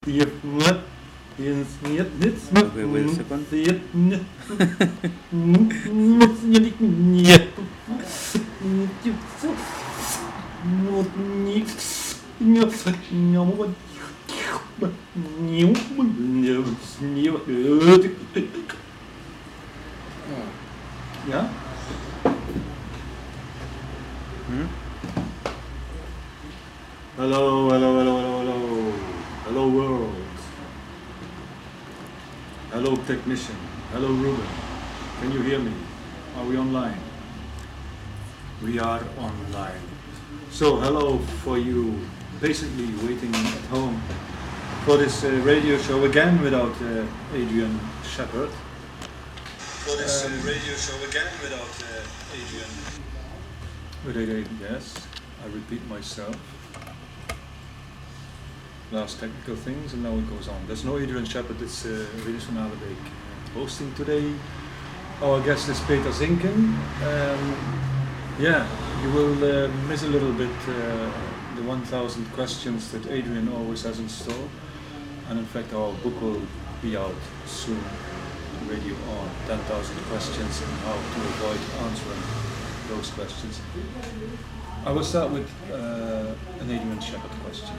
Okay, wait a second. Yeah? Hello, hello, hello, hello, hello. Hello world. Hello technician. Hello Ruben. Can you hear me? Are we online? We are online. So hello for you basically waiting at home for this radio show again without Adrian Shepherd. For this radio show again without Adrian. Yes, I repeat myself. Last technical things and now it goes on. There's no Adrian Shepherd, it's Rinus van Alebeek hosting today. Our guest is Peter Zincken. You will miss a little bit the 1000 questions that Adrian always has in store. And in fact our book will be out soon. Radio on 10,000 questions and how to avoid answering those questions. I will start with an Adrian Shepherd question.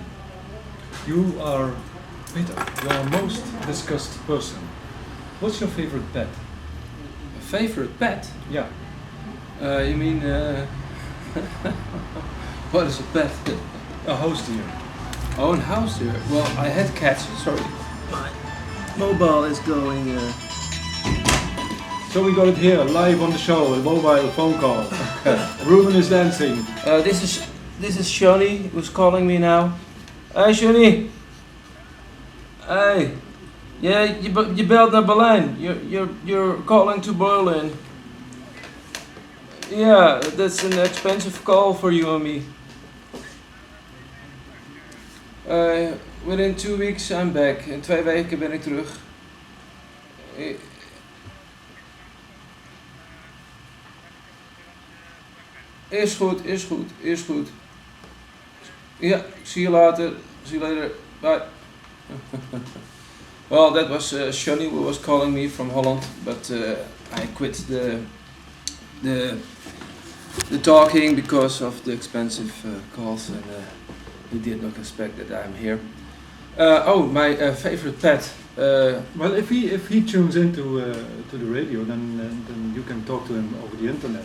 You are, Peter, your most discussed person. What's your favorite pet? A favorite pet? Yeah. You mean, what is a pet? A house deer. Oh, a house deer. Well, I had cats, sorry. My mobile is going... So we got it here, live on the show, a mobile phone call. Ruben is dancing. This is Shani, who's calling me now. Hey Shani. Hey. Yeah, je belt naar Berlijn. You're calling to Berlin. Yeah, that's an expensive call for you and me. Within 2 weeks I'm back. In 2 weken ben ik terug. Is goed. Yeah, see you later. Bye. Well, that was Shani who was calling me from Holland, but I quit the talking because of the expensive calls, and he did not expect that I'm here. My favorite pet. Well, if he tunes into to the radio, then you can talk to him over the internet,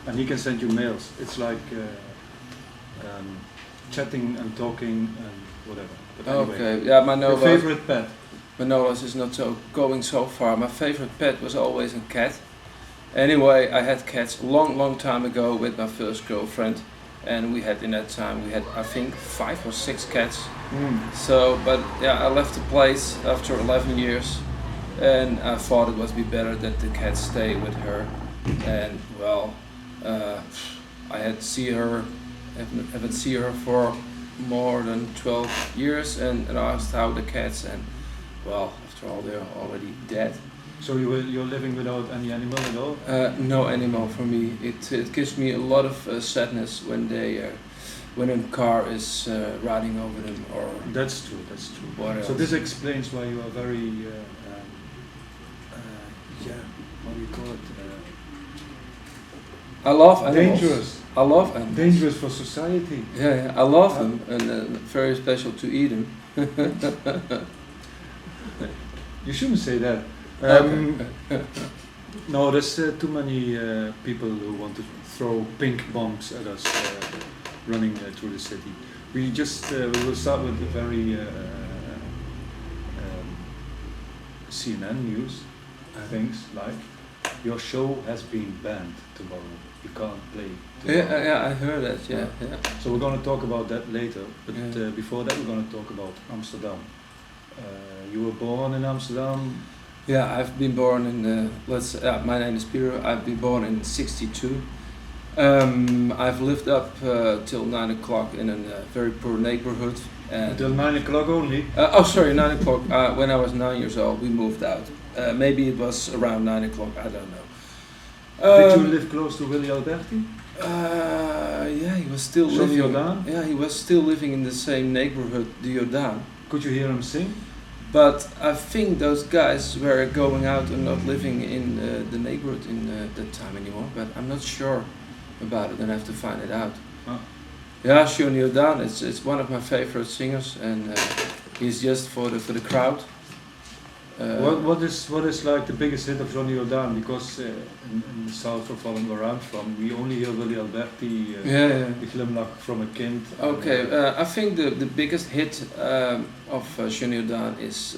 and he can send you mails. It's like chatting and talking and whatever. But anyway, Okay, yeah, my your favorite pet? My nose is not so going so far. My favorite pet was always a cat. Anyway, I had cats long time ago with my first girlfriend, and we had I think 5 or 6 cats. So, but yeah, I left the place after 11 years, and I thought it would be better that the cats stay with her. And well, I haven't seen her for more than 12 years, and I asked how the cats, and well, after all, they're already dead. So you're living without any animal at all? No animal for me. It gives me a lot of sadness when a car is riding over them. Or that's true. What else? So this explains why you are very what do you call it? I love animals. Dangerous. I love animals. Dangerous for society. Yeah, I love them, and very special to eat them. You shouldn't say that. No, there's too many people who want to throw pink bombs at us running through the city. We will start with the very CNN news things like your show has been banned tomorrow. You can't play tomorrow. Yeah, I heard that. Yeah. So we're going to talk about that later. But before that, we're going to talk about Amsterdam. You were born in Amsterdam. Yeah, I've been born in. My name is Peter. I've been born in '62. I've lived up till 9 o'clock in a very poor neighborhood. Until 9 o'clock only? 9 o'clock. When I was 9 years old, we moved out. Maybe it was around 9 o'clock. I don't know. Did you live close to Willy Alberti? Yeah, he was still living. Jordaan? Yeah, he was still living in the same neighborhood, the Jordaan. Could you hear him sing? But I think those guys were going out and not living in the neighborhood in that time anymore. But I'm not sure about it, and I have to find it out. Oh. Yeah, Jordaan, it's one of my favorite singers, and he's just for the crowd. What is like the biggest hit of Johnny Odal? Because in the south of Holland where I'm from, we only hear Willy Alberti, the glimlach from a kind. Okay, I think the biggest hit of Johnny Odal is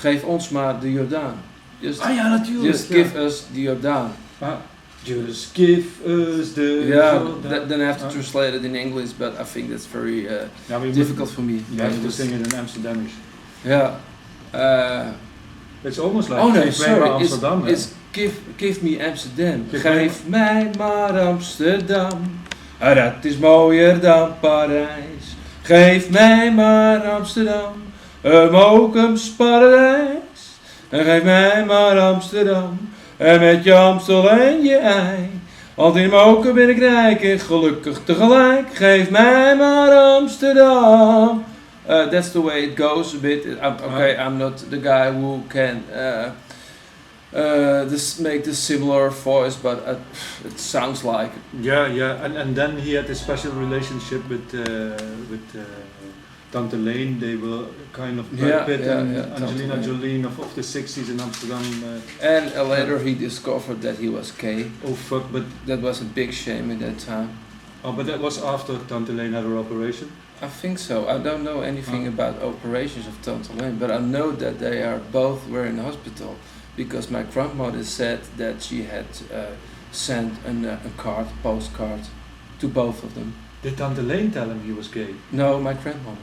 Geef ons maar de Jordaan. Just give us the Jordaan. Just give us the Jordaan. Then I have to translate it in English, but I think that's very difficult for me. You have to sing it in Amsterdamish. Yeah. It's almost like Amsterdam. It's give me Amsterdam. Geef mij maar Amsterdam. Dat is mooier dan Parijs. Geef mij maar Amsterdam. Mokums paradijs. En geef mij maar Amsterdam. En met je Amstel en je ei. Want in Mokum ben ik rijk en gelukkig tegelijk. Geef mij maar Amsterdam. That's the way it goes a bit. I'm not the guy who can make the similar voice, but it sounds like it. Yeah, and then he had a special relationship with Tante Leen. They were kind of Brad Pitt and Angelina Jolie of the 60s in Amsterdam. And later he discovered that he was gay. Oh fuck! But that was a big shame at that time. Oh, but that was after Tante Leen had her operation? I think so. I don't know anything about operations of Tante Leen, but I know that they were in hospital because my grandmother said that she had sent a postcard to both of them. Did Tante Leen tell him he was gay? No, my grandmother.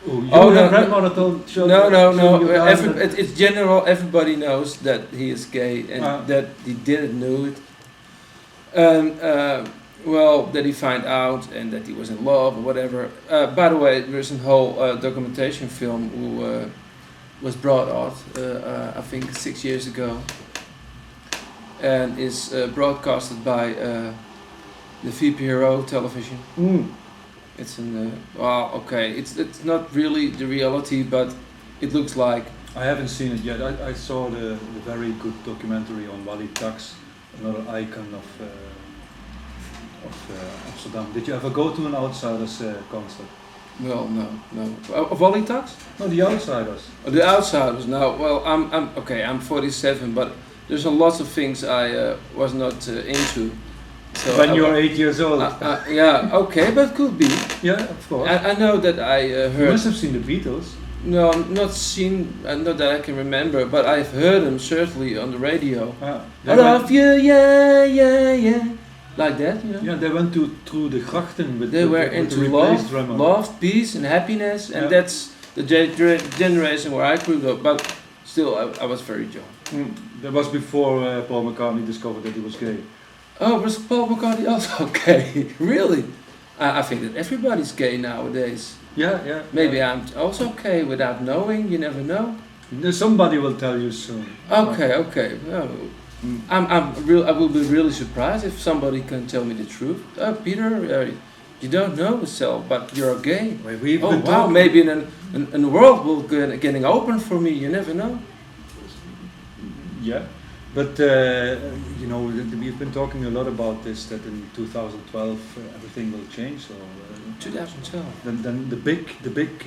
Your grandmother told No. It's general. Everybody knows that he is gay and that he didn't know it. That he found out and that he was in love or whatever. By the way, there's a whole documentation film who was brought out, I think 6 years ago, and is broadcasted by the VPRO television. It's it's not really the reality, but it looks like. I haven't seen it yet. I saw the very good documentary on Wally Tax, another icon of Amsterdam. Did you ever go to an Outsiders concert? Well, no. Wally Tax? No, the Outsiders. The Outsiders. No. Well, I'm 47, but there's a lot of things I was not into. So when you're 8 years old. Yeah. Okay, but could be. Yeah, of course. I know that I heard. You must have seen the Beatles. No, not seen. Not that I can remember, but I've heard them certainly on the radio. I love you, yeah. Like that, you know. Yeah, they went through the grachten with. They were into love, peace, and happiness, and that's the generation where I grew up. But still, I was very young. That was before Paul McCartney discovered that he was gay. Oh, was Paul McCartney also gay? Really? I think that everybody's gay nowadays. Yeah. Maybe I'm also gay without knowing. You never know. Somebody will tell you soon. Okay. Well, I will be really surprised if somebody can tell me the truth. Peter, you don't know yourself, but you're gay. Wow! Maybe in the world will getting open for me. You never know. Yeah, but we've been talking a lot about this. That in 2012 everything will change. So 2012. Then the big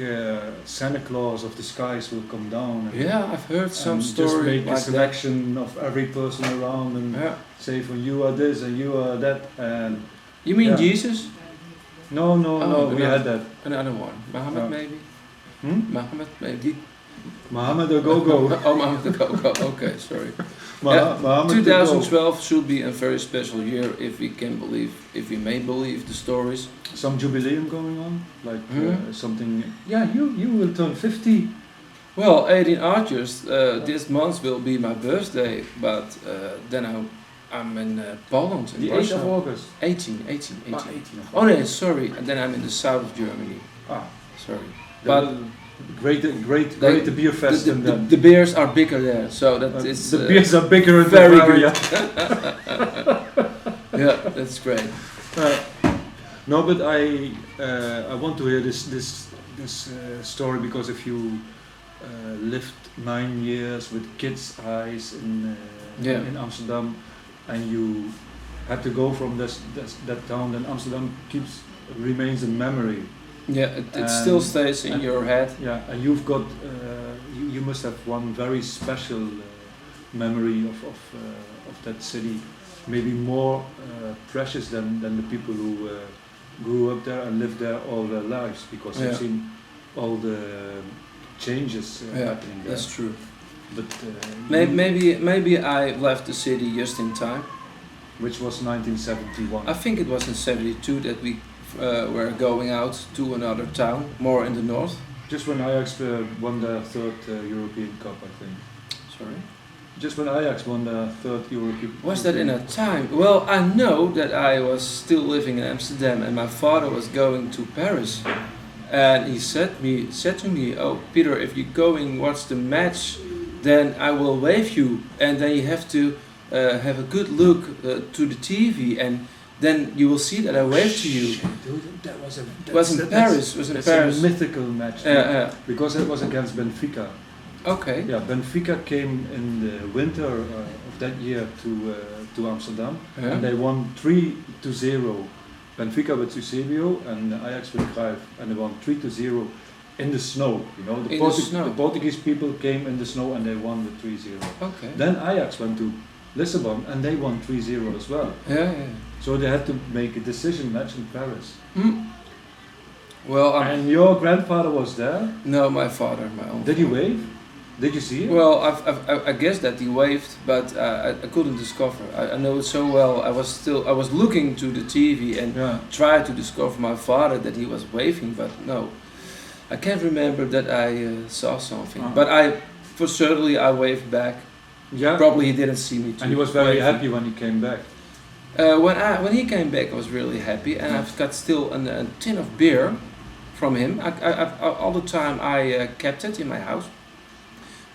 Santa Claus of the skies will come down. And I've heard some story just make like a selection of every person around and say, for you are this and you are that. And you mean Jesus? No. We had that. Another one. Muhammad maybe. Muhammad maybe. Muhammad the Go-Go. Muhammad the Go-Go. Okay, sorry. Muhammad 2012 should be a very special year if we may believe the stories. Some jubileum going on, like something. Yeah, you will turn 50. Well, 18 August. This month will be my birthday, but then I'm in Poland. The 8th of August. 18. Oh no, sorry. And then I'm in the south of Germany. Sorry. But great beer fest. The beers are bigger there, so that is. The beers are bigger in very Bavaria. Yeah, that's great. No, but I want to hear this story, because if you lived 9 years with kids' eyes in Amsterdam, and you had to go from that town, then Amsterdam remains a memory. Yeah, it still stays in your head. Yeah, and you've got, you must have one very special memory of that city, maybe more precious than the people who grew up there and lived there all their lives, because they've seen all the changes happening there. That's true. But maybe I left the city just in time. Which was 1971. I think it was in 72 that we were going out to another town, more in the north. Just when Ajax won their third European Cup, I think. Sorry? Just when Ajax won their third European Cup. Was that in a time? Well, I know that I was still living in Amsterdam and my father was going to Paris. And he said to me, "Oh, Peter, if you go and watch the match, then I will wave you, and then you have to have a good look to the TV, and then you will see that I waved to you." Dude, that was in Paris. Was in Paris. A mythical match. Because it was against Benfica. Okay. Yeah, Benfica came in the winter of that year to Amsterdam, and they won 3-0. Benfica with Eusebio and Ajax with Cruyff, and they won 3-0 in the snow. You know, the Portuguese people came in the snow and they won with 3-0. Okay. Then Ajax went to Lisbon and they won 3-0 as well. Yeah. So they had to make a decision match in Paris. Well, and your grandfather was there? No, my father, my uncle. Did he wave? Did you see it? Well, I guess that he waved, but I couldn't discover. I know it so well. I was looking to the TV and tried to discover my father that he was waving, but no, I can't remember that I saw something. But for certainly I waved back. Yeah. Probably he didn't see me too. And he was very happy when he came back. When he came back, I was really happy, and I've got still a tin of beer from him. All the time I kept it in my house.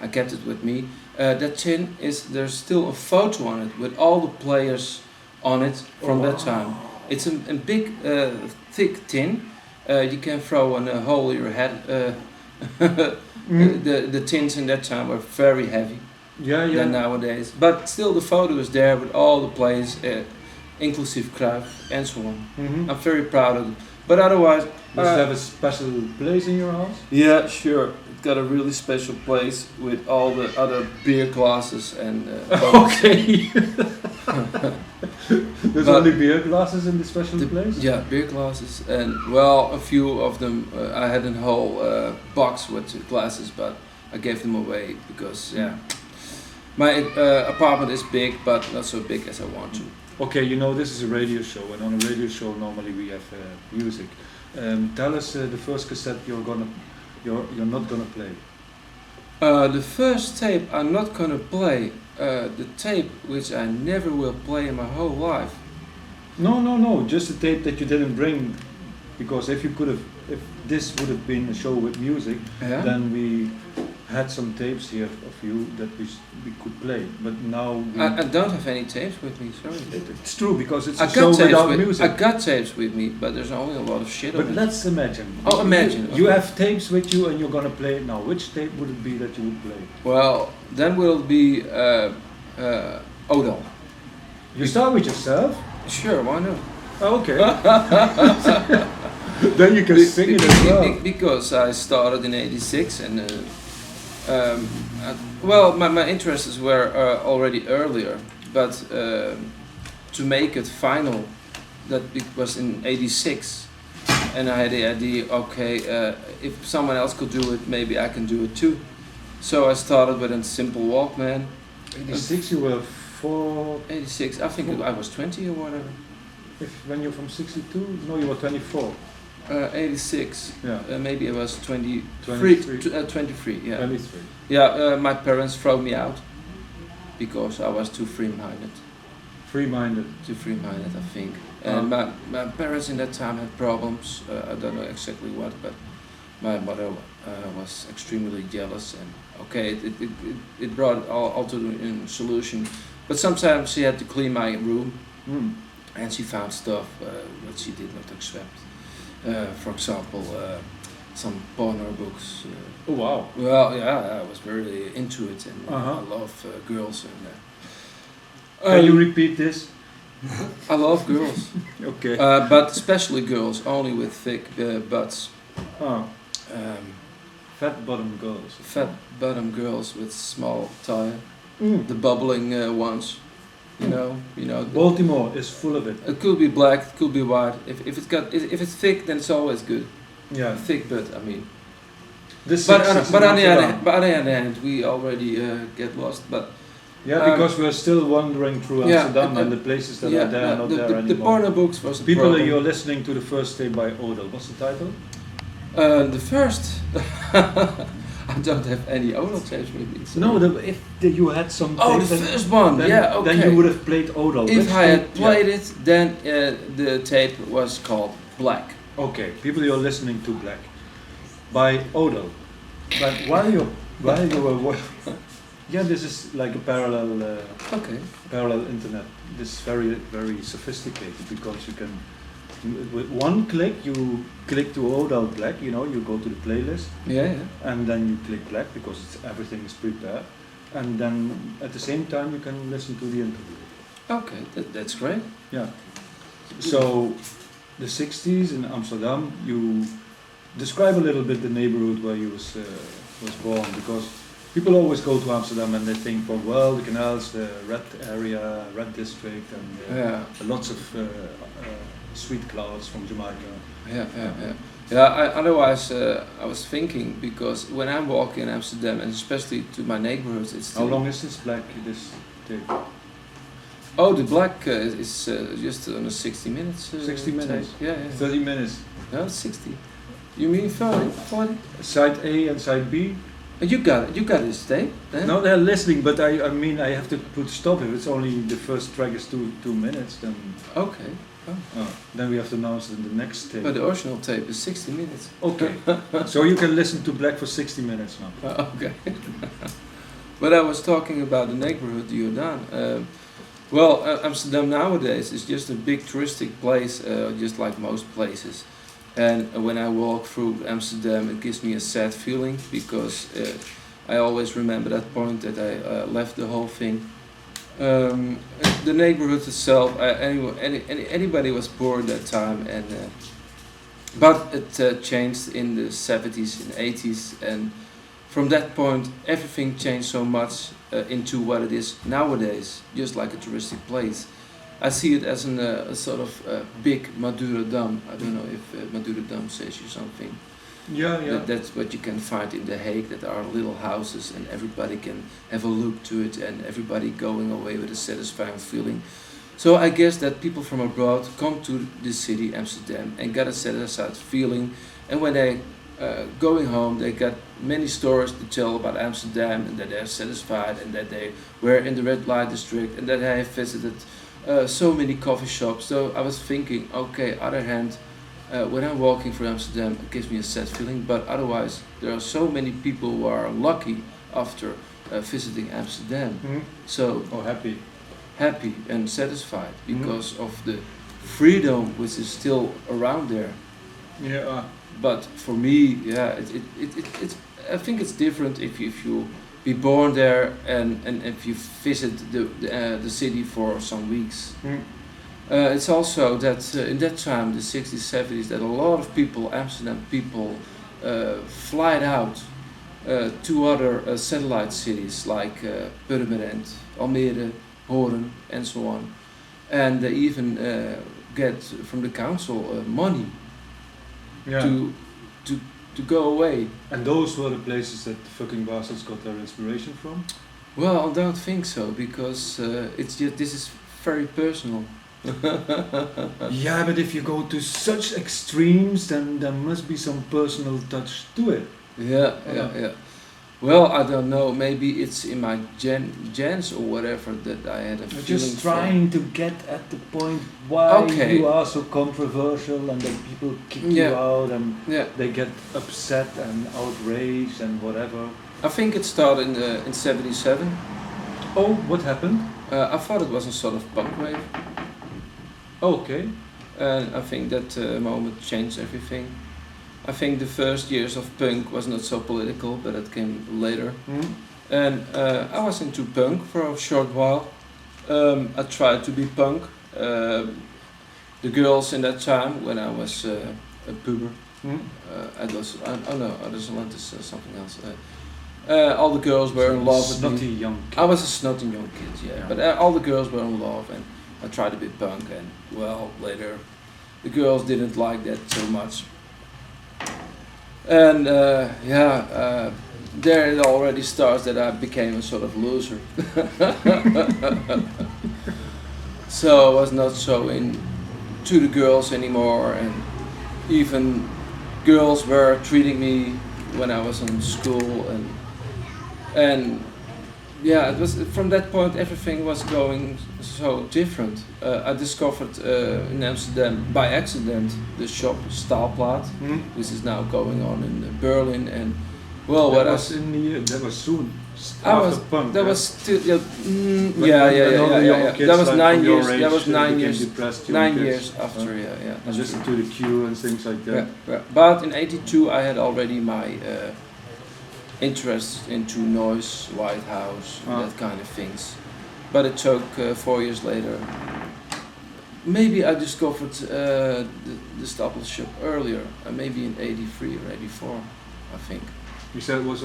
I kept it with me. That tin there's still a photo on it with all the players on it from that time. It's a big, thick tin. You can throw in a hole in your head. The tins in that time were very heavy than nowadays. But still the photo is there with all the players, inclusive Cruyff and so on. I'm very proud of it. But otherwise... Does it have a special place in your house? Yeah, sure. It's got a really special place with all the other beer glasses and... Okay. There's only beer glasses in the special place? Yeah, beer glasses. And, well, a few of them, I had a whole box with glasses, but I gave them away because, my apartment is big, but not so big as I want to. Okay, you know, this is a radio show, and on a radio show normally we have music. Tell us the first cassette you're not gonna play. The first tape I'm not gonna play. The tape which I never will play in my whole life. No, just a tape that you didn't bring, because if this would have been a show with music, then we had some tapes here of you that we could play, but now I don't have any tapes with me, sorry. It's true, because it's a show without music. I got tapes with me, but there's only a lot of shit on it. But let's imagine. Oh, imagine. You have tapes with you and you're gonna play it now. Which tape would it be that you would play? Well, then will it be Odal. You start with yourself? Sure, why not? Oh, okay. Then you can sing it as well. Because I started in '86 and my interests were already earlier, but to make it final, that was in '86, and I had the idea, okay, if someone else could do it, maybe I can do it too. So I started with a simple Walkman. '86 you were 4... '86, I think I was 20 or whatever. When you're from '62? No, you were 24. '86. Yeah. Maybe I was 23. 23. Yeah. 23. Yeah. My parents threw me out because I was too free-minded. Too free-minded, I think. And my parents in that time had problems. I don't know exactly what, but my mother was extremely jealous, and okay, it brought all to a solution. But sometimes she had to clean my room, and she found stuff that she did not accept. For example, some porno books. Oh wow. Well, yeah, I was very into it, and Uh-huh. I love girls. And Can you repeat this? I love girls, Okay. but especially girls, only with thick butts. Oh, Um, fat bottom girls. fat bottom girls with small tire, Mm. the bubbling ones. You know. Baltimore is full of it. It could be black, it could be white. If it's thick, then it's always good. Yeah. Thick butt, I mean. This But on the other hand, we already get lost. But yeah, because we're still wandering through yeah, Amsterdam and the places that are there are not there the anymore. porno books was the People, problem. you're listening to the first tape by Odal. What's the title? The first, I don't have any Odal tapes with me. So. No, if you had some. Oh, the tape, first one. then, Yeah, okay. Then you would have played Odal. If Which I had tape- played it, then the tape was called Black. Okay, people, you're listening to Black by Odal. But while you were yeah, this is like a Okay. parallel internet. This is very very sophisticated because you can with one click you click to Odal Black. You know, you go to the playlist Yeah. and then you click Black because everything is prepared. And then at the same time you can listen to the interview. Okay, that's great. Yeah. So the 60s in Amsterdam, you describe a little bit the neighborhood where you was born, because people always go to Amsterdam and they think, well, the canals, the red area, red district, and Yeah. lots of sweet clouds from Jamaica. Yeah. Yeah. Otherwise, I was thinking, because when I'm walking in Amsterdam, and especially to my neighborhoods, it's How still, long is this Black? This tape? Oh, the black is just on a 60 minutes. 60 minutes? tape. Yeah. 30 minutes. No, 60. You mean 40? 40? Side A and side B? You got it. You got this tape. Eh? No, they're listening, but I mean I have to put stop if it's only the first track is 2 minutes, then Okay. then we have to announce it in the next tape. But the original tape is 60 minutes. Okay, so you can listen to Black for 60 minutes now. Okay. But I was talking about the neighborhood, Jordaan. Well, Amsterdam nowadays is just a big touristic place, just like most places. And when I walk through Amsterdam, it gives me a sad feeling, because I always remember that point that I left the whole thing. The neighborhood itself, anybody was poor at that time, and but it changed in the 70s and 80s, and from that point everything changed so much into what it is nowadays, just like a touristic place. I see it as a sort of big Madurodam. I don't know if Madurodam says you something. Yeah. That's what you can find in The Hague, that are little houses and everybody can have a look to it, and everybody going away with a satisfying feeling. So I guess that people from abroad come to this city, Amsterdam, and get a satisfied feeling, and when they going home, they got many stories to tell about Amsterdam, and that they're satisfied, and that they were in the red light district, and that they have visited so many coffee shops. So I was thinking, okay, other hand, when I'm walking through Amsterdam, it gives me a sad feeling, but otherwise there are so many people who are lucky after visiting Amsterdam. Mm-hmm. So happy and satisfied because of the freedom which is still around there. Yeah. But for me, yeah, it's I think it's different if you be born there and if you visit the city for some weeks. It's also that in that time, the 60s, 70s, that a lot of people, Amsterdam people, flied out to other satellite cities like Purmerend, Almere, Hoorn, and so on. And they even get from the council money to go away. And those were the places that the Fckn'Bstrds got their inspiration from? Well, I don't think so, because it's just, this is very personal. Yeah, but if you go to such extremes, then there must be some personal touch to it. Yeah. Well, I don't know. Maybe it's in my genes or whatever that I had a feeling. Just trying to get at the point why you are so controversial, and then people kick you out, and they get upset and outraged and whatever. I think it started in '77. Oh, what happened? I thought it was a sort of punk wave. Okay. And I think that moment changed everything. I think the first years of punk was not so political, but it came later. And I was into punk for a short while. I tried to be punk. The girls in that time, when I was a puber, adolescent is something else. All the girls were in love with snotty me. young kid. I was a snotty young kid, yeah. But all the girls were in love, and I tried to be punk. And well, later, the girls didn't like that so much. And there it already starts that I became a sort of loser. So I was not so into the girls anymore, and even girls were treating me when I was in school, and yeah, it was from that point everything was going so different. I discovered in Amsterdam by accident the shop Staalplaat, which is now going on in Berlin, and well, that was that was soon. Punk, that yeah? was still yeah. Kids That was like 9 from your years. age, That was they 9 became years. depressed young 9 kids. years after, yeah. And listen to the Q and things like that. Yeah. But in '82 I had already my interest into noise, White House, that kind of things. But it took 4 years later. Maybe I discovered the Staples shop earlier, maybe in '83 or '84, I think. You said it was.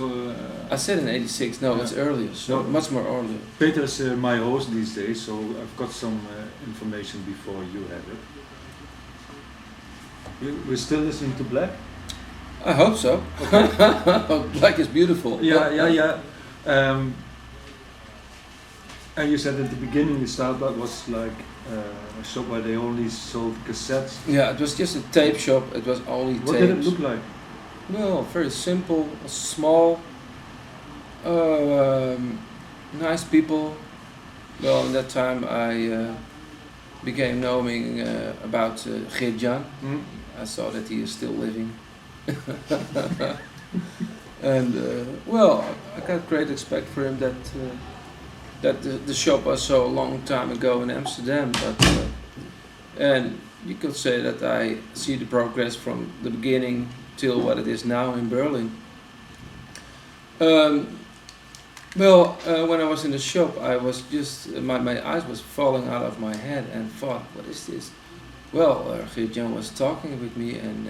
I said in '86. No, it's earlier. So much more earlier. Peter's my host these days, so I've got some information before you had it. We're still listening to Black? I hope so. Okay. Black is beautiful. Yeah. And you said at the beginning the Starbucks was like a shop where they only sold cassettes. Yeah, it was just a tape shop. It was only tapes. What did it look like? Well, very simple, small, nice people. Well, in that time I became knowing about Jordaan. I saw that he is still living. And well, I got great respect for him that the shop was so long time ago in Amsterdam, but and you could say that I see the progress from the beginning till what it is now in Berlin. When I was in the shop, I was just my eyes was falling out of my head and thought, what is this? Well, Jordaan was talking with me, and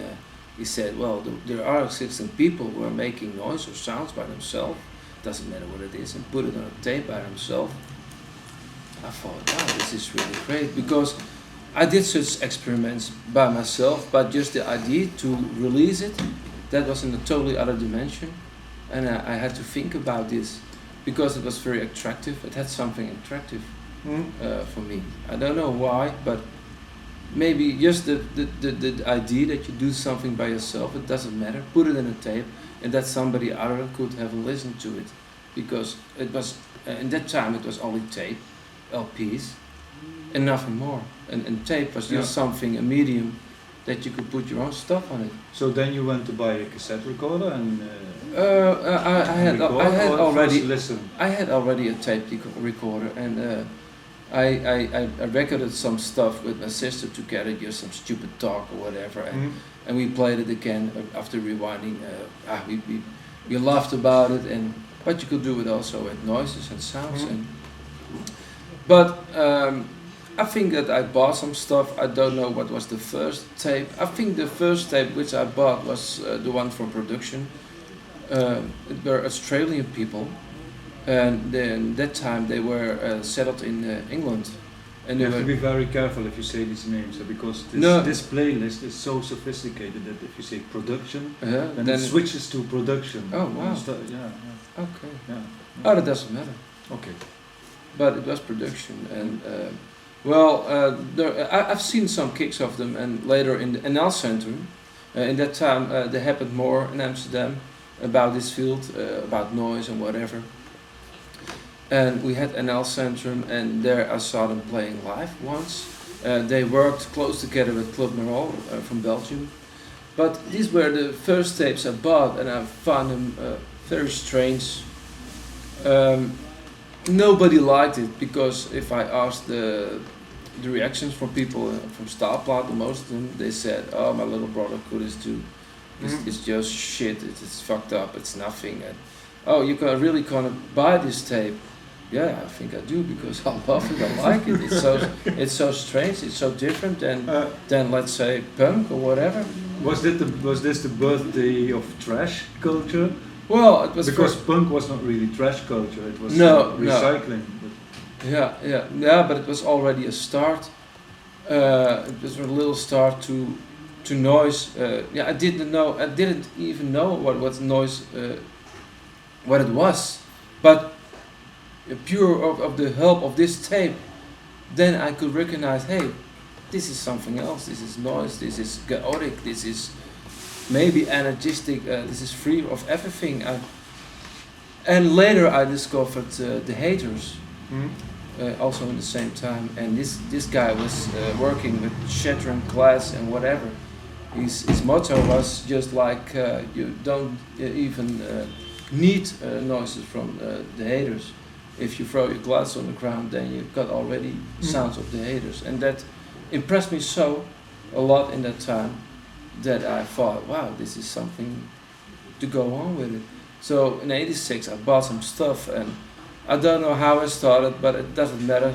he said, well, there are existing people who are making noise or sounds by themselves, doesn't matter what it is, and put it on a tape by themselves. I thought, wow, this is really great, because I did such experiments by myself, but just the idea to release it, that was in a totally other dimension, and I had to think about this, because it was very attractive. It had something attractive for me. I don't know why, but maybe just the idea that you do something by yourself, it doesn't matter, put it in a tape, and that somebody other could have listened to it, because it was in that time it was only tape, LPs, and nothing more, and tape was just something, a medium that you could put your own stuff on it. So then you went to buy a cassette recorder and I had already a tape recorder, and I recorded some stuff with my sister together, just some stupid talk or whatever, and we played it again after rewinding. We laughed about it, but you could do it also with noises and sounds. But I think that I bought some stuff. I don't know what was the first tape. I think the first tape which I bought was the one from production. It were Australian people, and then that time they were settled in England. And you have to be very careful if you say these names, because this playlist is so sophisticated that if you say production, then it switches to production. Oh wow! Okay. Yeah. Oh, that doesn't matter. Okay. But it was production, and I've seen some kicks of them, and later in the NL Centrum, in that time there happened more in Amsterdam about this field, about noise and whatever. And we had NL Centrum, and there I saw them playing live once. They worked close together with Club Merol from Belgium. But these were the first tapes I bought, and I found them very strange. Nobody liked it, because if I asked the reactions from people from Staalplaat, most of them, they said, oh, my little brother could this too. It's just shit. It's fucked up. It's nothing. And, oh, you can really gonna buy this tape? Yeah, I think I do because I love it. I like it. It's so strange. It's so different than let's say punk or whatever. Was this the birthday of trash culture? Well, it was because punk was not really trash culture. It was recycling. No. Yeah, but it was already a start. It was a little start to noise. I didn't even know what noise, what it was, but pure of the help of this tape, then I could recognize, hey, this is something else. This is noise. This is chaotic. This is maybe anarchistic. This is free of everything. And later I discovered the Haters. Also in the same time, and this guy was working with shattering glass and whatever. His motto was just like you don't even need noises from the Haters. If you throw your glass on the ground, then you've got already sounds of the Haters, and that impressed me so a lot in that time that I thought, wow, this is something to go on with it. So in '86 I bought some stuff, and I don't know how I started, but it doesn't matter.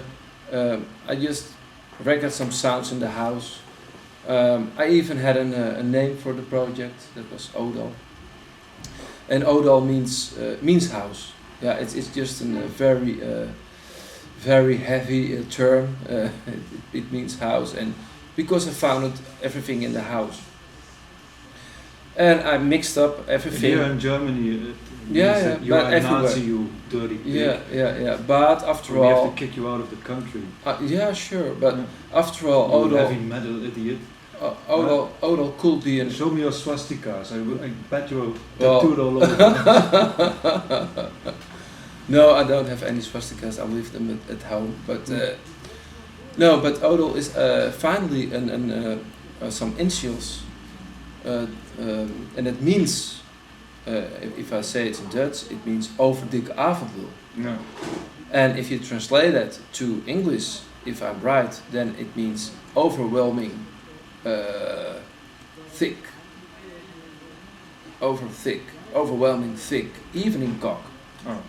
I just recorded some sounds in the house. I even had a name for the project. That was Odal. And Odal means house. Yeah, it's just a very heavy term. It means house, and because I found everything in the house, and I mixed up everything. Here in Germany. You but are a Nazi, you dirty pig. Yeah. But after all, we have to kick you out of the country. Yeah, sure. But after all, you Odal, heavy metal idiot. Odal could be an. Show me your swastikas. I bet you're tattooed all over. No, I don't have any swastikas. I leave them at home. But no, but Odal is finally some initials, and it means. If I say it in Dutch, it means overdikke avondwiel. No. And if you translate that to English, if I'm right, then it means overwhelming, thick, overwhelming thick, evening cock. Oh.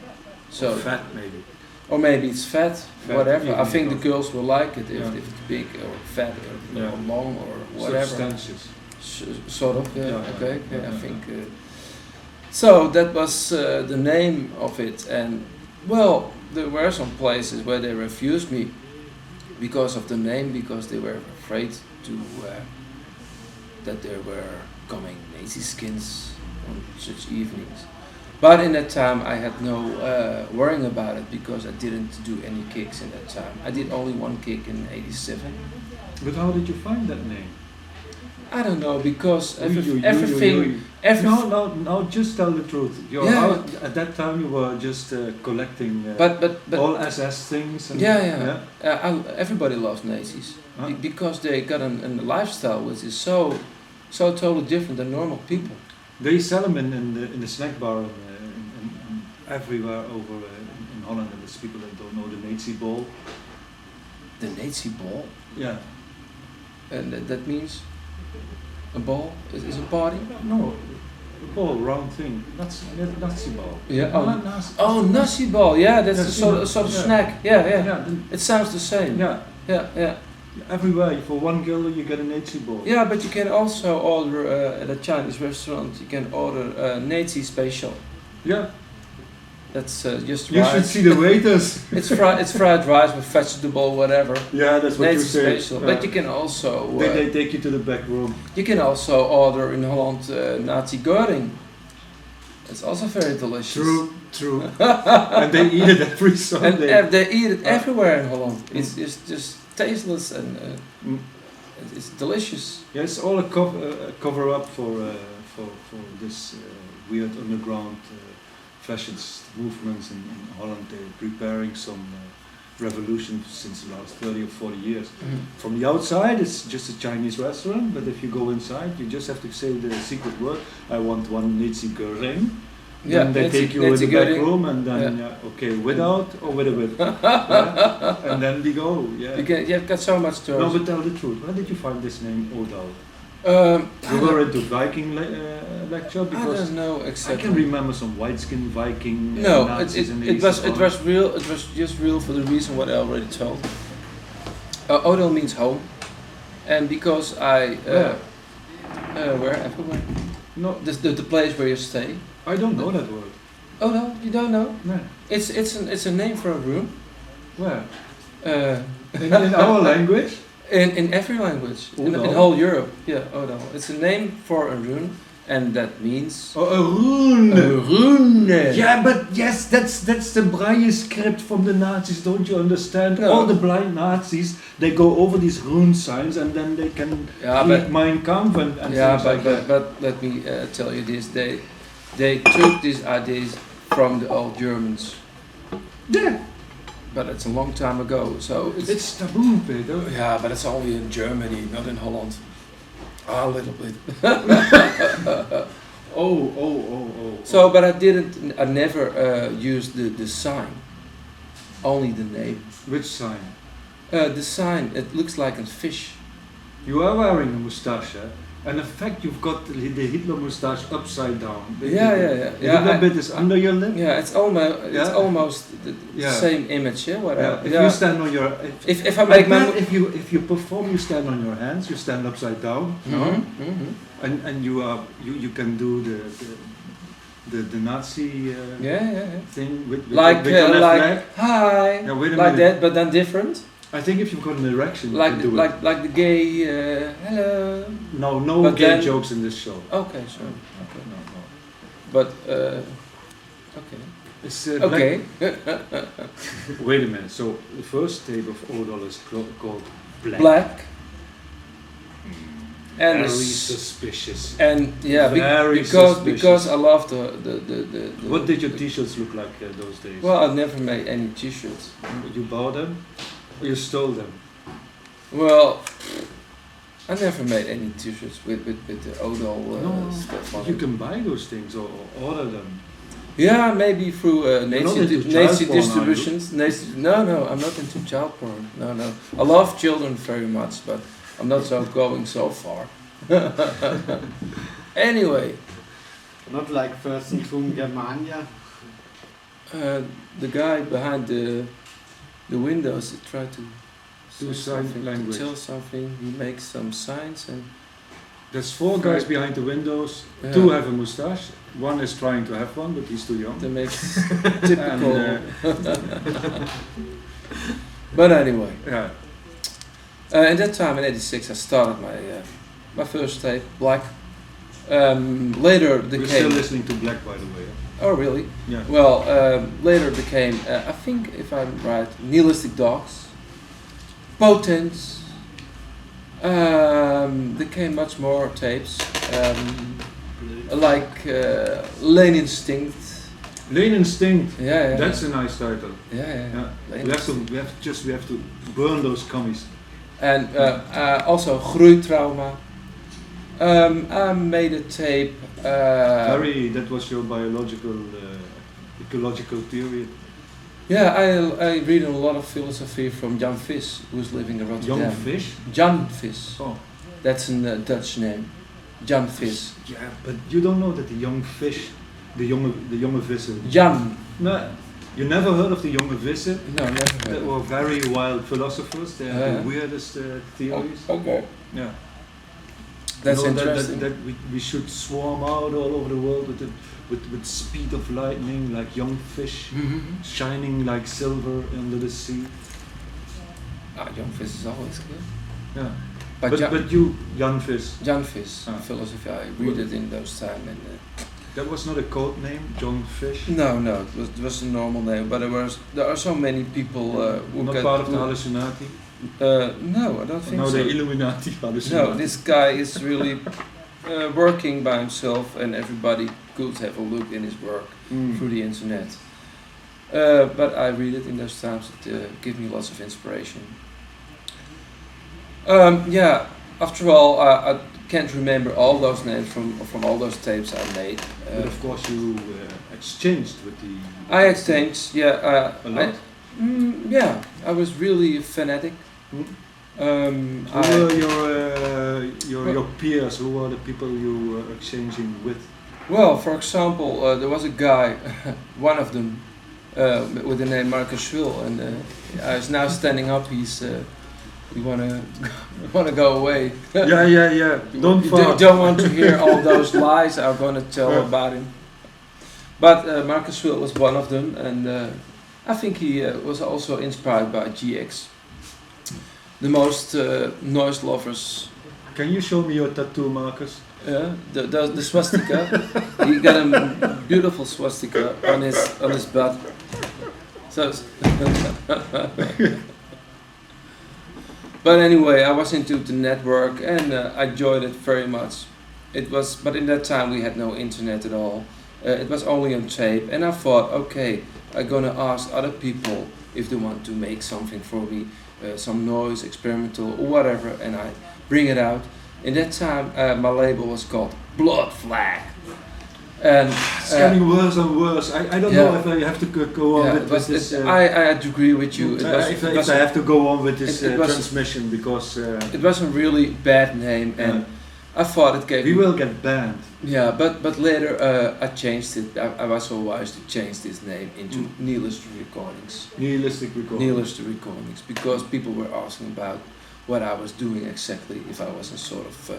So or fat maybe. Or maybe it's fat whatever. I think cock. The girls will like it if it's big or fat or long or whatever. Substantious. Sort of. Okay. I think. So that was the name of it, and well, there were some places where they refused me because of the name, because they were afraid that there were coming Nazi skins on such evenings. But in that time I had no worrying about it because I didn't do any kicks in that time. I did only one kick in '87. But how did you find that name? I don't know, because everything. No, just tell the truth. At that time you were just collecting but all SS things. And everybody loves Nazis because they got a lifestyle which is so totally different than normal people. They sell them in the snack bar everywhere over in Holland. And there's people that don't know the Nazi ball. The Nazi ball? Yeah. And that means. A ball is a party? No, a ball, round thing. Nazi ball. Yeah. Nazi ball. Yeah, that's a sort of snack. Yeah. It sounds the same. Yeah. Everywhere for one guilder you get a Nazi ball. Yeah, but you can also order at a Chinese restaurant. You can order Nazi special. Yeah. That's just you rice. should see the waiters. It's fried rice with vegetable, whatever. Yeah, that's what Nazi you say. Special. But you can also. They take you to the back room. You can also order in Holland Nazi Gording. It's also very delicious. True. And they eat it every Sunday. And they eat it everywhere in Holland. It's just tasteless and it's delicious. Yeah, it's all a cover up for this weird underground. Fascist movements in Holland. They're preparing some revolution since the last 30 or 40 years. Mm-hmm. From the outside it's just a Chinese restaurant, but if you go inside you just have to say the secret word, I want one Nazi Göring. Yeah, then they take you in the back room and then okay, without or with a whip. And then we go. Yeah. You've got so much to. No, but tell the truth. Where did you find this name Odal? You were into Viking lecture I because don't know I exactly. can remember some white-skinned Viking No, Nazis in the it was Eastern it was real. It was just real for the reason what I already told. Odal means home, and because I where everywhere. No, The place where you stay. I don't know that word. Odal, you don't know? No. It's a name for a room. Where? Uh, In our language? in every language in Odal? whole Europe. Yeah, Odal. It's a name for a rune, and that means Oh, a rune. a rune. Yeah, but yes, that's the Braille script from the Nazis. Don't you understand? No. All the blind Nazis, they go over these rune signs and then they can Yeah, read but Mein Kampf and yeah, things like that. but let me tell you this: they took these ideas from the old Germans, Yeah, but it's a long time ago. So it's taboo, Peter. yeah, but it's only in Germany, not in Holland. A little bit. Oh. So, but I never used the sign, only the name. Which sign? The sign, it looks like a fish. You are wearing a moustache, eh? And in fact, you've got the Hitler moustache upside down. Yeah. The Hitler bit is under your lip. Yeah, it's almost the Yeah. same image, yeah. If you stand on your, If I make my if you perform, you stand on your hands. You stand upside down. No? And you can do the Nazi yeah. thing with Like your left like leg. hi, Yeah, wait a like minute. that, but then different. I think if you've got an erection, you Like can do like the gay hello. it. No but gay then- jokes in this show. Okay, sure. Okay. No. But okay. It's Okay. Wait a minute. So the first tape of Odal is called Black. Black. And Very s- suspicious. and yeah, Very because suspicious. I love the What did your T-shirts look like those days? Well, I never made any T-shirts. You bought them, or you stole them? Well, I never made any T-shirts with the Odal No, stuff on you it. can buy those things or order them. Yeah, maybe through You're not into child Nazi porn, are you? distributions. No, I'm not into child porn. No. I love children very much, but I'm not so going so far. Anyway, Not like Fürstentum Germania. the guy behind the windows tried to Do say sign something, language. to tell something. He makes some signs and There's 4 guys behind the windows. Yeah. 2 have a moustache. One is trying to have one, but he's too young. that makes typical. And, But anyway, yeah. at that time in '86, I started my first tape, Black. Later We're became. still listening to Black, by the way. Oh really? Yeah. Well, later became, I think, if I'm right, Nihilistic Dogs, Potence. There came much more tapes, like Lane Instinct. Lane Instinct. Yeah. That's a nice title. Yeah. Yeah. Lane We Instinct. have to burn those commies. And also Groeitrauma. I made a tape. Harry, that was your biological, ecological theory. Yeah, I read a lot of philosophy from Jan Vis, who's living in Rotterdam. Young fish. Jan Vis. Oh. That's a Dutch name. Jan Vis. Yeah, but you don't know that the young fish, the jonge vissen. Jan. No, you never heard of the jonge vissen? No, never That heard. were very wild philosophers. They had Yeah. the weirdest theories. Okay. Yeah. That's You know, interesting. That we should swarm out all over the world with speed of lightning, like young fish, Mhm. shining like silver under the sea. Jan Vis is always good. Yeah. But, But you, Jan Vis, Jan Vis, Ah. philosophy, I read it in those time. And, that was not a code name, John Fish. no, it was a normal name, but there are so many people who Not get, part of the who- Hallucinati. no, I don't think No, so. the Illuminati Hallucinati. No, this guy is really working by himself, and everybody could have a look in his work through the internet. But I read it in those times. It gives me lots of inspiration. Yeah. After all, I can't remember all those names from all those tapes I made. But of course you exchanged with the... I exchanged. Yeah. A lot? Yeah. I was really fanatic. Hmm? Who were your peers? Who were the people you were exchanging with? Well, for example, there was a guy, one of them, with the name Marcus Schwill, and he's now standing up. You wanna go away? Yeah. Don't You fart. don't want to hear all those lies I'm gonna tell about him. But Marcus Schwill was one of them, and I think he was also inspired by GX. The most noise lovers. Can you show me your tattoo, Marcus? Yeah, the swastika. He got a beautiful swastika on his butt. So. But anyway, I was into the network and I enjoyed it very much. But in that time we had no internet at all. It was only on tape, and I thought, okay, I'm gonna ask other people if they want to make something for me, some noise, experimental or whatever, and I bring it out. In that time, my label was called Blood Flag. And it's getting worse and worse. I don't know if I have to go on with this. I agree with you. If I have to go on with this transmission, because it was a really bad name, and I thought it gave. We will get banned. Yeah, but later I changed it. I was so wise to change this name into Nihilistic Recordings. Nihilistic Recordings. Nihilistic Recordings, because people were asking about what I was doing exactly, if I was a sort of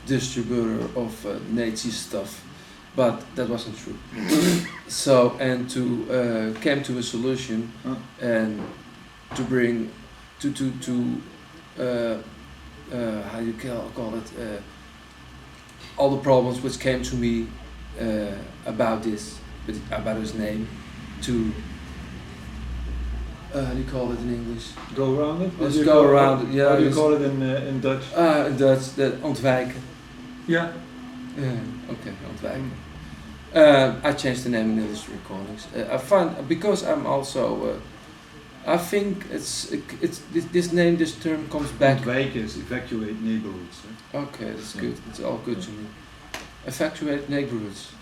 distributor of Nazi stuff. But that wasn't true. So, and to came to a solution and to bring how you call it, all the problems which came to me about his name, to how do you call it in English? Go around it? Let's go around it, yeah. How do you call it in Dutch? In Dutch, ontwijken. Yeah. Okay, ontwijken. I changed the name in Nihilistic Recordings. I find, because I'm also, I think it's this name, this term comes back. Ontwijken is evacuate neighborhoods. Okay, that's good. It's all good to me. Evacuate neighborhoods.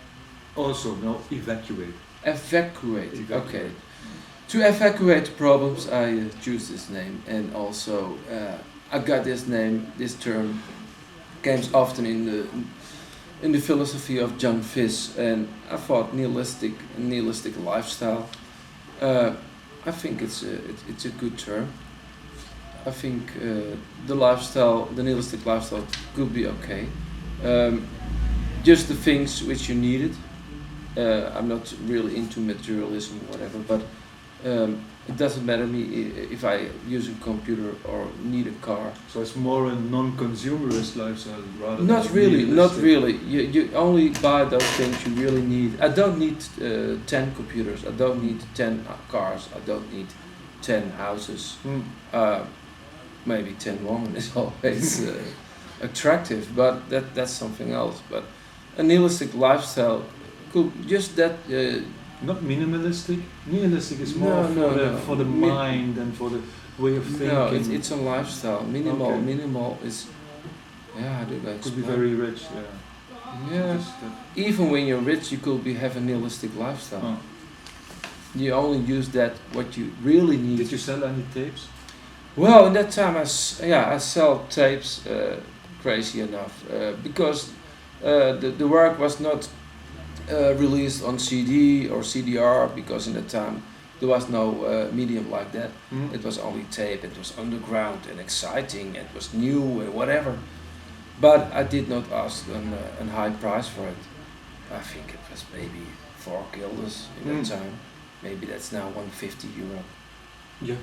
Also, no, evacuate. Evacuate. Okay. To evacuate problems, I choose this name, and also I got this name. This term comes often in the philosophy of John Fish, and I thought nihilistic lifestyle. I think it's a good term. I think the nihilistic lifestyle could be okay. Just the things which you needed. I'm not really into materialism or whatever, but it doesn't matter me if I use a computer or need a car. So it's more a non-consumerist lifestyle rather than Not really. You only buy those things you really need. I don't need 10 computers. I don't need 10 cars. I don't need 10 houses. Maybe 10 women is always attractive, but that's something else. But a nihilistic lifestyle could just that. Not minimalistic. Nihilistic is more for the mind and for the way of thinking. No, it's a lifestyle. Minimal is. Yeah, I do that. Could be very rich. Yeah. Even when you're rich, you could have a nihilistic lifestyle. You only use that what you really need. Did you sell any tapes? Well, in that time, I sell tapes. Crazy enough, because the work was not. Released on CD or CDR, because in that time there was no medium like that. It was only tape. It was underground and exciting. It was new and whatever. But I did not ask a high price for it. I think it was maybe 4 guilders in that time. Maybe that's now €150. Yeah,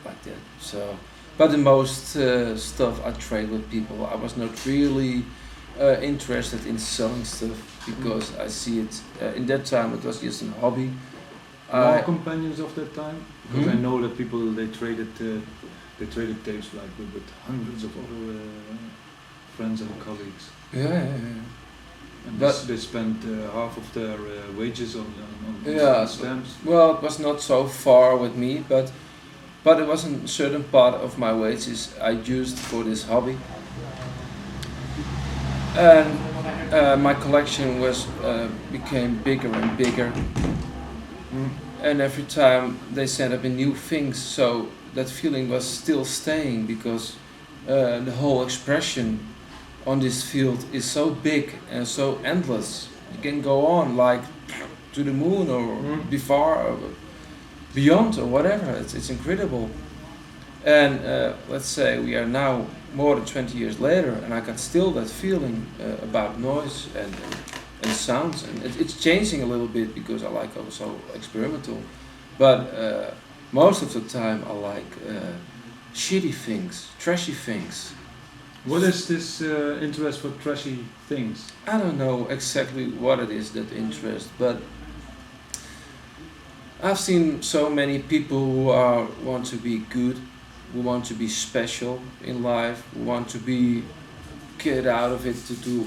like that. So, but the most stuff I trade with people. I was not really interested in selling stuff, because I see it in that time it was just a hobby. More companions of that time, because I know that people they traded tapes like with hundreds of other friends and colleagues. Yeah. And But they spent half of their wages on stamps. Well, it was not so far with me, but it was a certain part of my wages I used for this hobby. And my collection became bigger and bigger, and every time they sent up in new things, so that feeling was still staying, because the whole expression on this field is so big and so endless. You can go on like to the moon or before or beyond or whatever. It's incredible. And let's say we are now more than 20 years later, and I got still that feeling about noise and sounds, and it's changing a little bit because I like also experimental, but most of the time I like shitty things, trashy things. What is this interest for trashy things? I don't know exactly what it is that interest, but I've seen so many people who want to be good, who want to be special in life, who want to be get out of it to do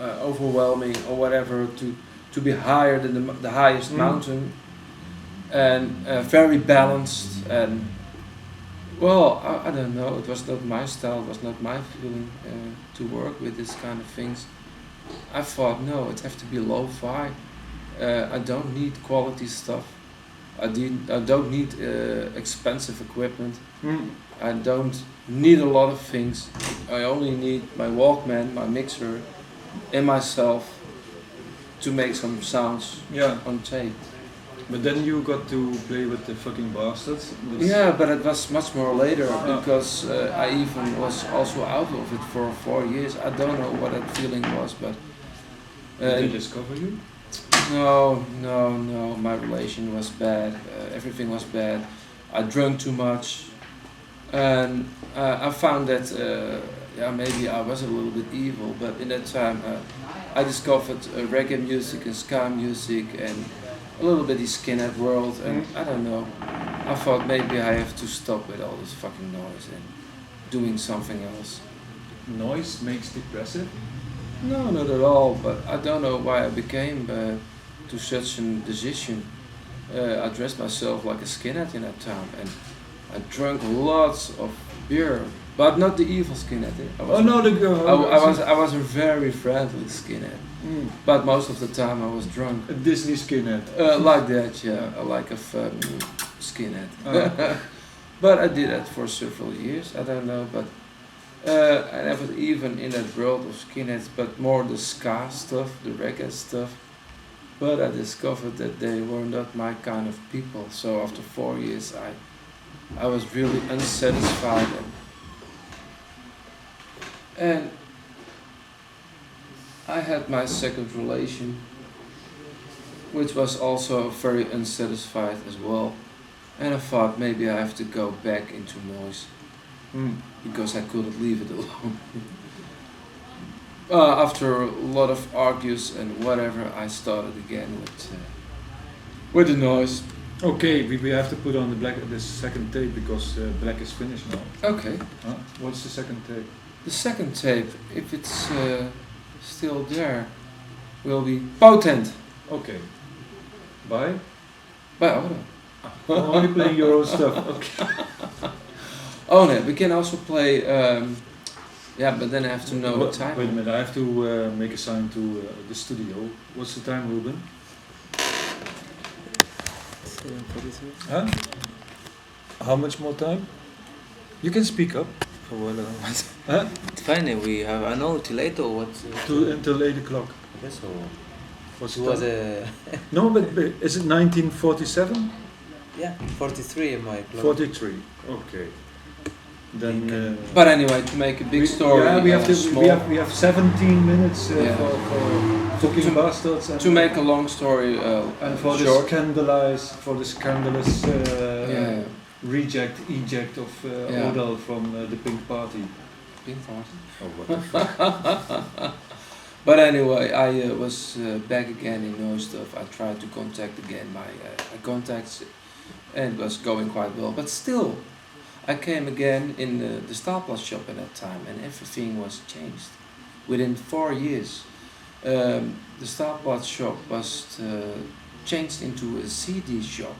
overwhelming or whatever, to be higher than the highest mountain, and very balanced, and well, I don't know, it was not my style, it was not my feeling to work with this kind of things. I thought, no, it has to be lo-fi. I don't need quality stuff. I don't need expensive equipment. I don't need a lot of things. I only need my Walkman, my mixer, and myself to make some sounds on tape. But then you got to play with the Fckn'Bstrds. Yeah, but it was much more later because I even was also out of it for 4 years. I don't know what that feeling was, but did they discover you? No. My relation was bad. Everything was bad. I drank too much, and I found that maybe I was a little bit evil. But in that time, I discovered reggae music and ska music and a little bit the skinhead world, and I don't know. I thought maybe I have to stop with all this fucking noise and doing something else. Noise makes depressive? No, not at all, but I don't know why I became to such a decision. I dressed myself like a skinhead in that time, and I drank lots of beer, but not the evil skinhead. I was a very friendly skinhead, but most of the time I was drunk. A Disney skinhead? Like that, yeah, like a skinhead. But I did that for several years, I don't know, but I never even in that world of skinheads, but more the ska stuff, the reggae stuff. But I discovered that they were not my kind of people. So after 4 years, I was really unsatisfied, and I had my second relation, which was also very unsatisfied as well. And I thought maybe I have to go back into noise. Because I couldn't leave it alone. After a lot of argues and whatever, I started again with the noise. Okay, we have to put on the second tape because black is finished now. Okay. What's the second tape? The second tape, if it's still there, will be Potent. Okay. By Odal. Only playing your own stuff. Okay. Oh no, we can also play, but then I have to know the time. Wait a minute, I have to make a sign to the studio. What's the time, Ruben? 7:43. Huh? How much more time? You can speak up. For what? Huh? It's fine, we have, I know, till 8 or what? Until 8 o'clock. Yes, or What's it the was time? No, but is it 1947? yeah, 43 in my clock. 43, okay. Then, But anyway, to make a big story, we have 17 minutes for Fckn'Bstrds and to make a long story and for short. the scandalous eject of Odal from the Pink Party. Pink Party. Oh, what the fuck? But anyway, I was back again in noise stuff. I tried to contact again my contacts, and it was going quite well. But still, I came again in the Star Plus shop at that time, and everything was changed. Within 4 years, the Star Plus shop was changed into a CD shop,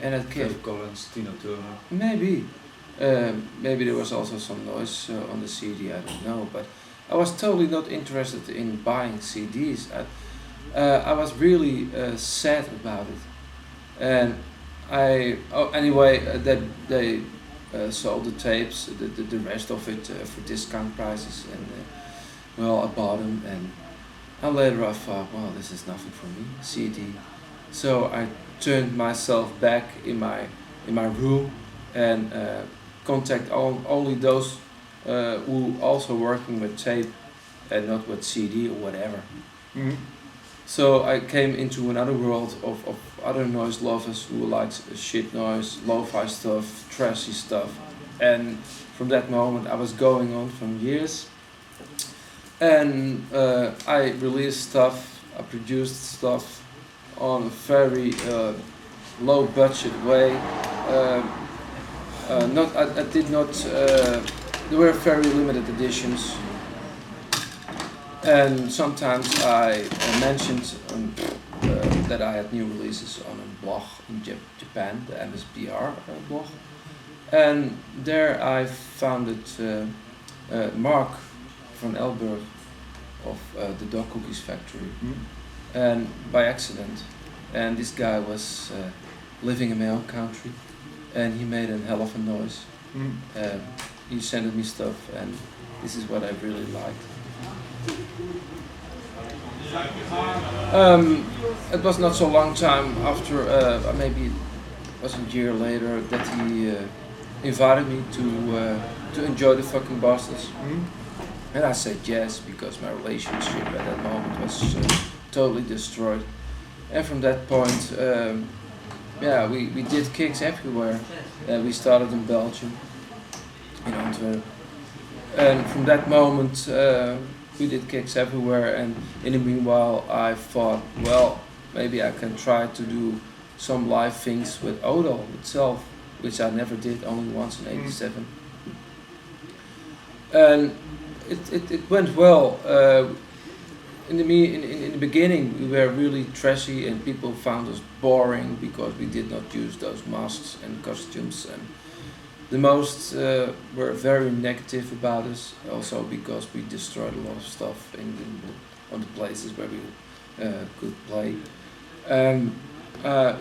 and it came. Phil Collins, Tina Turner. Maybe there was also some noise on the CD. I don't know, but I was totally not interested in buying CDs. I was really sad about it, and anyway that they sold the tapes, the rest of it for discount prices, and well, I bought them, and later I thought, well, this is nothing for me, CD. So I turned myself back in my room and contact only those who also working with tape and not with CD or whatever. Mm-hmm. So I came into another world of other noise lovers who likes shit noise, lo-fi stuff, trashy stuff, and from that moment I was going on for years, and I released stuff, I produced stuff on a very low budget way. I did not. There were very limited editions, and sometimes I mentioned that I had new releases on a blog in Japan, the MSBR blog, and there I founded Mark van Alebeek of the Dog Cookies Factory, and by accident. And this guy was living in my own country, and he made a hell of a noise. He sent me stuff, and this is what I really liked. It was not so long time after, maybe it was a year later, that he invited me to enjoy the Fckn'Bstrds. And I said yes, because my relationship at that moment was totally destroyed. And from that point, we did gigs everywhere. We started in Belgium, in Antwerp. And from that moment, we did gigs everywhere. And in the meanwhile, I thought, well, maybe I can try to do some live things with Odal itself, which I never did, only once in '87. And it went well. In the beginning, we were really trashy, and people found us boring because we did not use those masks and costumes, and the most were very negative about us. Also because we destroyed a lot of stuff on the places where we could play.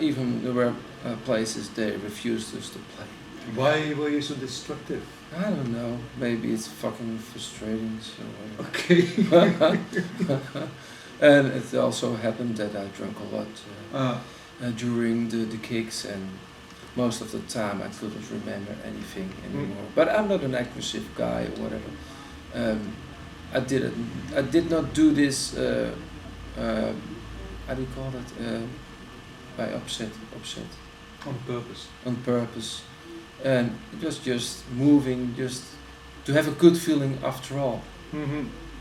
Even there were places they refused us to play. Why were you so destructive? I don't know. Maybe it's fucking frustrating. So Okay. and it also happened that I drank a lot during the gigs, and most of the time I couldn't remember anything anymore. But I'm not an aggressive guy or whatever. I did not do this. How do you call it? By upset. On purpose. On purpose. And it was just moving, just to have a good feeling after all.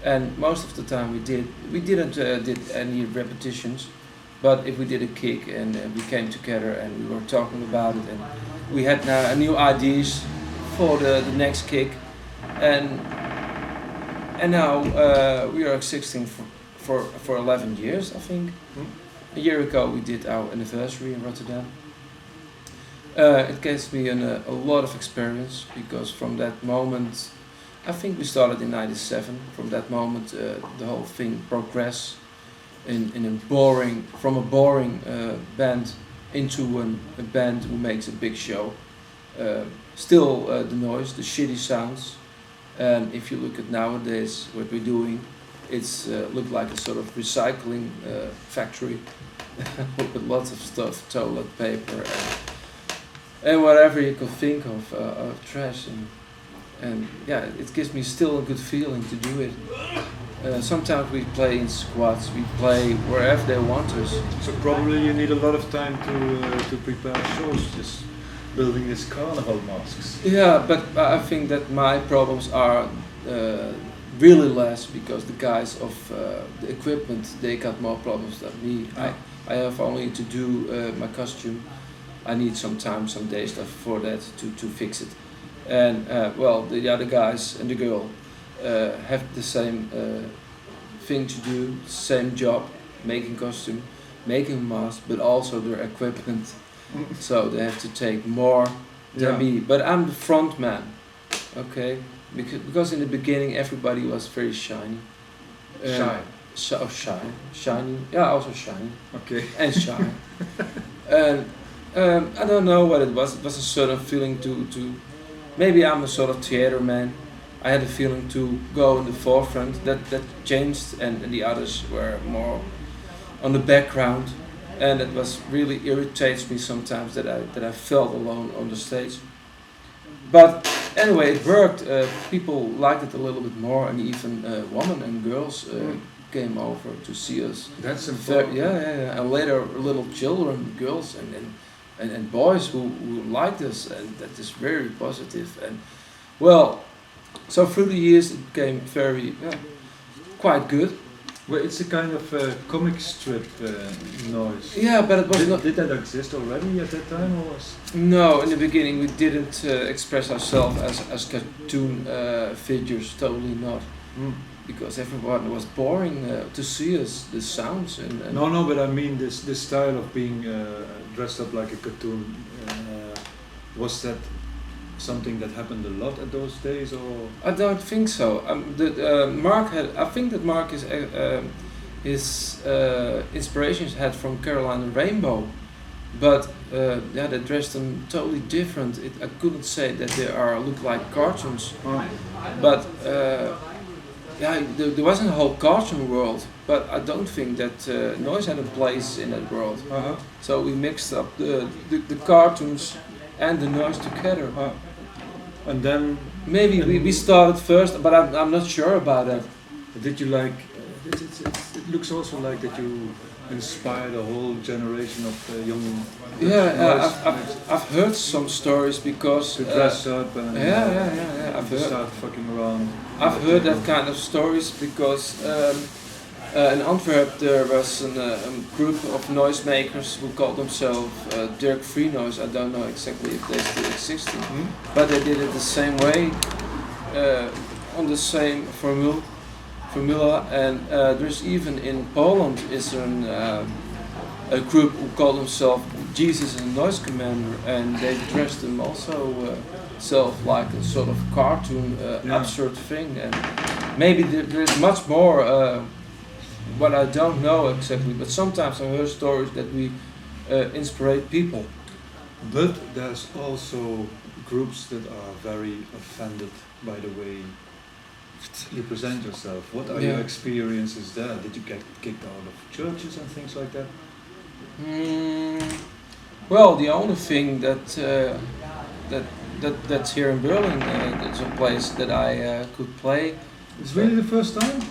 And most of the time we didn't did any repetitions, but if we did a gig and we came together and we were talking about it, and we had now new ideas for the next gig, and now we are existing for 11 years, I think. A year ago we did our anniversary in Rotterdam. It gave me a lot of experience, because from that moment, I think we started in '97. From that moment, the whole thing progressed from a boring band into a band who makes a big show. Still the noise, the shitty sounds, and if you look at nowadays what we're doing, it's looked like a sort of recycling factory with lots of stuff, toilet paper. And whatever you could think of trash, and yeah, it gives me still a good feeling to do it. Sometimes we play in squads, we play wherever they want us. So probably you need a lot of time to prepare shows, just building these carnival masks. Yeah, but I think that my problems are really less, because the guys of the equipment, they got more problems than me. I have only to do my costume. I need some time, some days for that to fix it. And well, the other guys and the girl have the same thing to do, same job, making costume, making mask, but also their equipment. So they have to take more than me. But I'm the front man, okay? Because in the beginning everybody was very shiny. Shiny. Yeah, also shiny. Okay. And shy. And I don't know what it was. It was a certain feeling to maybe I'm a sort of theater man. I had a feeling to go in the forefront. That changed, and the others were more on the background, and it was really irritates me sometimes that I felt alone on the stage. But anyway, it worked. People liked it a little bit more, and even women and girls came over to see us. That's important. Yeah. And later, little children, girls, and boys who liked us, and that is very positive. And well, so through the years, it became very quite good. Well, it's a kind of comic strip noise. Yeah, but it was not. Did that exist already at that time, or was? No, in the beginning we didn't express ourselves as cartoon figures. Totally not, because everyone was boring to see us. The sounds and No, but I mean this style of being dressed up like a cartoon. Was that something that happened a lot at those days, or? I don't think so. Mark had. I think that Mark is his inspirations had from Carolina Rainbow, but they dressed them totally different. I couldn't say that they look like cartoons, but there wasn't a whole cartoon world. But I don't think that noise had a place in that world. So we mixed up the cartoons and the noise together. And then maybe we started first, but I'm not sure about that. did you like? It looks also like that you inspired a whole generation of young. I've heard some stories because to dress up and I've heard. Start fucking around. I've heard that kind of stories because in Antwerp there was a group of noisemakers who called themselves Dirk Free Noise. I don't know exactly if they still exist, but they did it the same way, on the same formula. And there's even in Poland is a group who called themselves Jesus and Noise Commander, and they dressed them also like a sort of cartoon absurd thing. And maybe there's much more. What I don't know exactly, but sometimes I heard stories that we inspire people. But there's also groups that are very offended by the way you present yourself. What are your experiences there? Did you get kicked out of churches and things like that? Well, the only thing that's here in Berlin, that's a place that I could play. It's really the first time?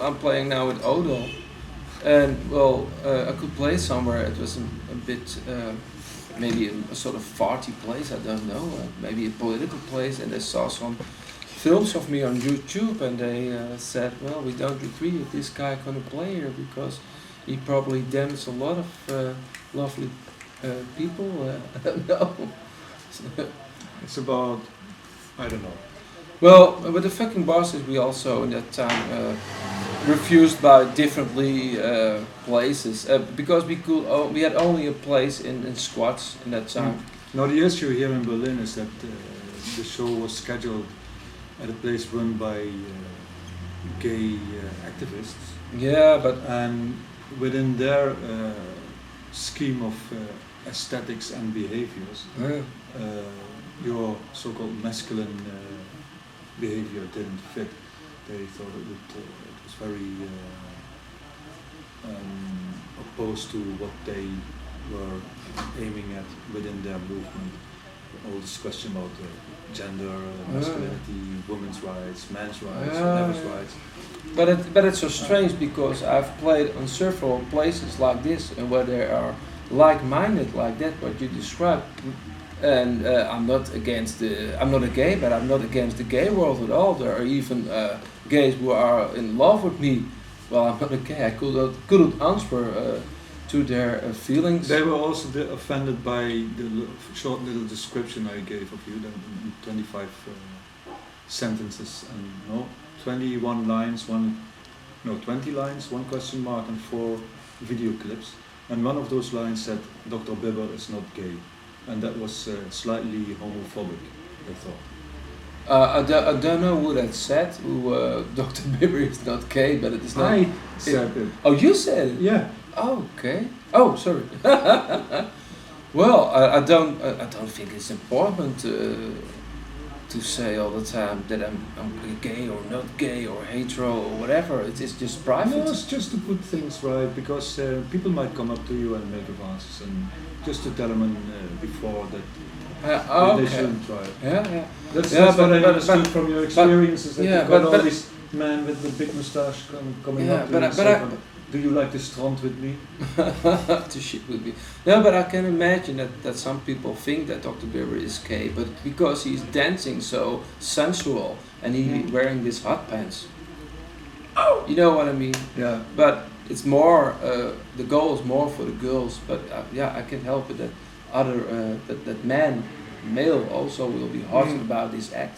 I'm playing now with Odal, and I could play somewhere. It was a bit, maybe a sort of farty place, I don't know, maybe a political place, and they saw some films of me on YouTube, and they said, well, we don't agree with this guy gonna play here, because he probably damaged a lot of lovely people, I don't know. It's about, I don't know. Well, with the Fckn'Bstrds we also in that time refused by differently places because we had only a place in squats in that time. Now the issue here in Berlin is that the show was scheduled at a place run by gay activists. Yeah, but and within their scheme of aesthetics and behaviors, your so-called masculine behavior didn't fit. They thought it was very opposed to what they were aiming at within their movement. All this question about gender, masculinity, women's rights, men's rights, whatever's rights. But it's so strange because I've played on several places like this and where they are like-minded like that, what you described. And I'm not a gay, but I'm not against the gay world at all. There are even gays who are in love with me. Well, I'm not a gay. I couldn't answer to their feelings. They were also offended by the short little description I gave of you, 25 sentences and 21 lines, 20 lines, 1 question mark and 4 video clips. And one of those lines said, Dr. Bibber is not gay. And that was slightly homophobic, I thought. I don't know who that said, Dr. Bibber is not gay, but it is not... I said it. Oh, you said it? Yeah. Oh, okay. Oh, sorry. Well, I don't think it's important to say all the time that I'm gay or not gay or hetero or whatever. It is just private. No, it's just to put things right, because people might come up to you and make advances, and just to tell them before that they shouldn't try it. Yeah. That's what I understood from your experiences, that you've got all these men with the big moustache coming up to you and say, do you like to strand with me? To shit with me. No, but I can imagine that some people think that Dr. Bibber is gay, but because he's dancing so sensual and he's wearing these hot pants. You know what I mean? Yeah. But it's more, the goal is more for the girls, but I can help it that that male also will be hot about this act.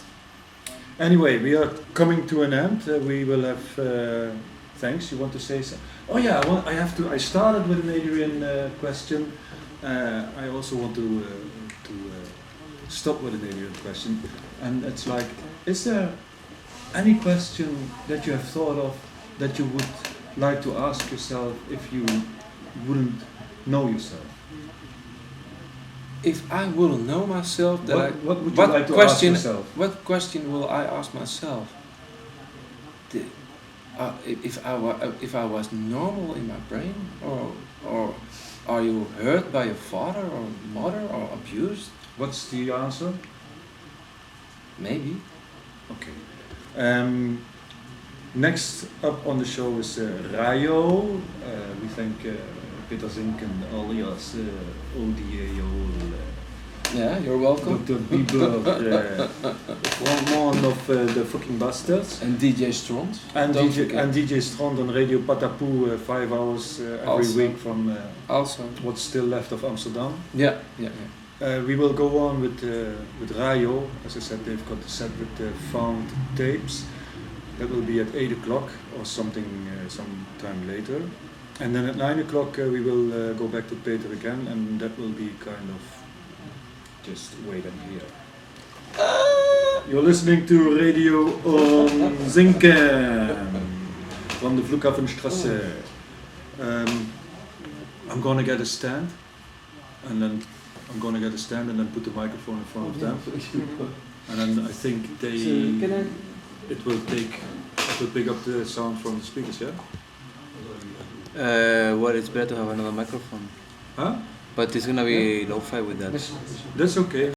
Anyway, we are coming to an end. We will have, thanks, you want to say something? Oh yeah, I started with an Adrian question. I also want to stop with an Adrian question. And it's like, is there any question that you have thought of that you would like to ask yourself if you wouldn't know yourself? If I wouldn't know myself, what would you like to ask yourself? What question will I ask myself? If I was normal in my brain, or are you hurt by your father or mother or abused? What's the answer? Maybe. Okay. Next up on the show is Rayo. We thank Peter Zincken alias Odal. Yeah, you're welcome. Dr. Bieber, one of the Fckn'Bstrds. And DJ Strond. And DJ Strond on Radio Patapoo 5 hours every week from what's still left of Amsterdam. Yeah. We will go on with Rayo. As I said, they've got the set with the found tapes. That will be at 8 o'clock or something sometime later. And then at 9 o'clock we will go back to Peter again, and that will be kind of just wait and hear. You're listening to Radio on Zincken from the Fckn'Bstrds. I'm gonna get a stand, and then put the microphone in front of them, and then I think it will pick up the sound from the speakers. Yeah. Well, it's better to have another microphone. Huh? But it's gonna be lo-fi with that. That's okay.